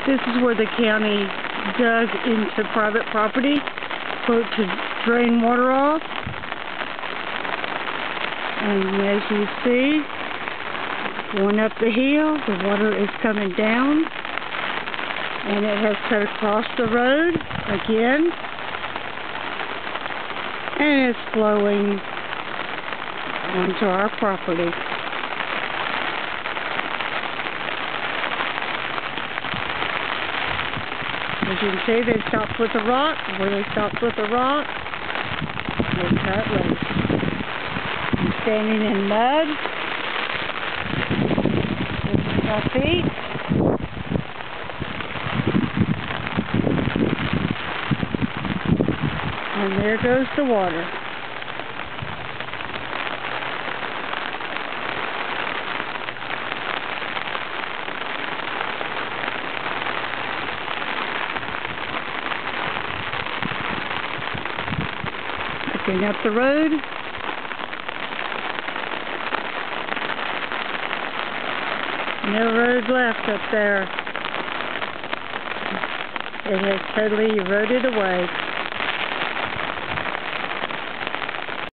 This is where the county dug into private property, quote, to drain water off. And as you see, going up the hill, the water is coming down. And it has cut across the road again. And it's flowing onto our property. As you can see, they stopped with the rock. Where they stopped with the rock, they cut loose. I'm standing in mud. This is my feet. And there goes the water. Looking up the road. No road left up there. It has totally eroded away.